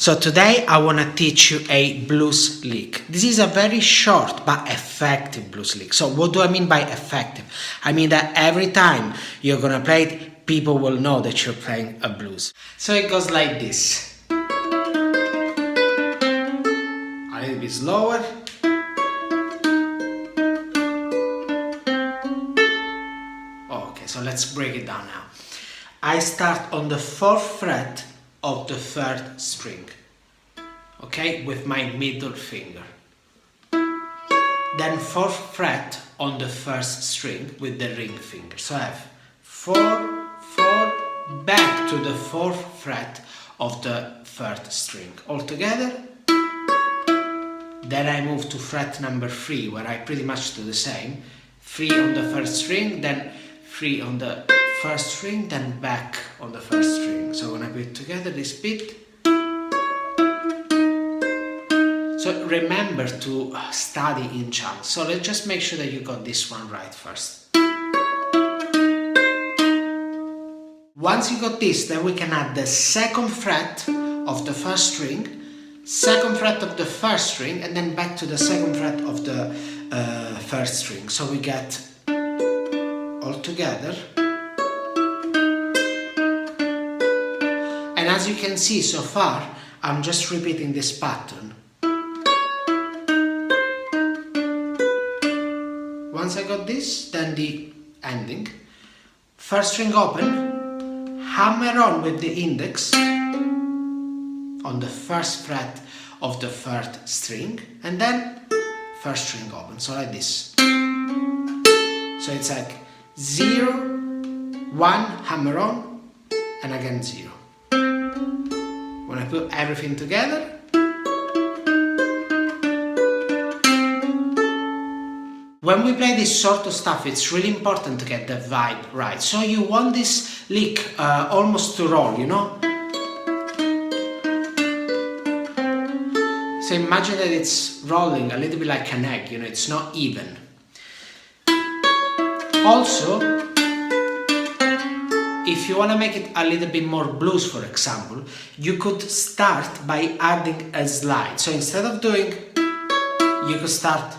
So today I want to teach you a blues lick. This is a very short but effective blues lick. So what do I mean by effective? I mean that every time you're gonna play it, people will know that you're playing a blues. So it goes like this. A little bit slower. Okay, so let's break it down now. I start on the 4th fret of the 3rd string, okay, with my middle finger. Then 4th fret on the 1st string with the ring finger. So I have 4, 4, back to the 4th fret of the 3rd string. All together. Then I move to fret number 3, where I pretty much do the same. 3 on the 1st string, then 3 on the 1st string, then back on the 1st string. So when I put it together, this bit. So remember to study in chunks. So let's just make sure that you got this one right first. Once you got this, then we can add the 2nd fret of the 1st string, 2nd fret of the 1st string, and then back to the 2nd fret of the 1st string. So we get all together. And as you can see so far, I'm just repeating this pattern. Once I got this, then the ending. 1st string open, hammer on with the index on the 1st fret of the 3rd string, and then 1st string open, so like this. So it's like 0, 1, hammer on, and again 0. When I put everything together, when we play this sort of stuff, it's really important to get the vibe right. So you want this lick almost to roll, you know? So imagine that it's rolling a little bit like an egg, you know, it's not even. Also, if you want to make it a little bit more blues, for example, you could start by adding a slide. So instead of doing, you could start.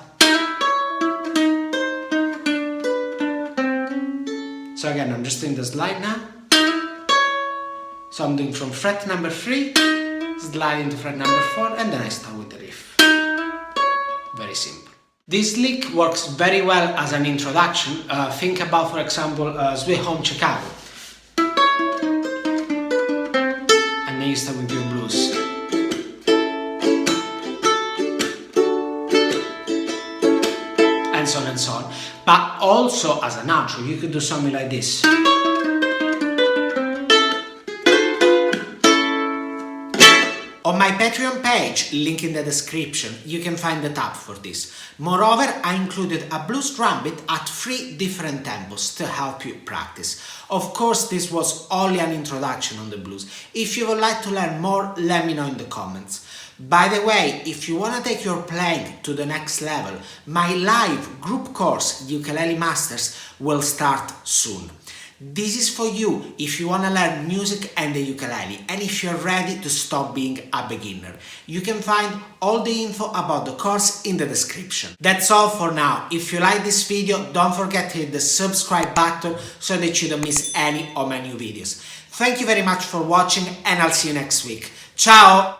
So again, I'm just doing the slide now. So I'm doing from fret number 3, sliding to fret number 4, and then I start with the riff. Very simple. This lick works very well as an introduction. Think about, for example, Sweet Home Chicago. And then you start with your blues. And so on and so on. But also as an outro, you could do something like this. On my Patreon page, link in the description, you can find the tab for this. Moreover, I included a blues drum beat at 3 different tempos to help you practice. Of course, this was only an introduction on the blues. If you would like to learn more, let me know in the comments. By the way, if you want to take your playing to the next level, my live group course, Ukulele Masters, will start soon. This is for you if you want to learn music and the ukulele, and if you're ready to stop being a beginner. You can find all the info about the course in the description. That's all for now. If you like this video, don't forget to hit the subscribe button so that you don't miss any of my new videos. Thank you very much for watching, and I'll see you next week. Ciao!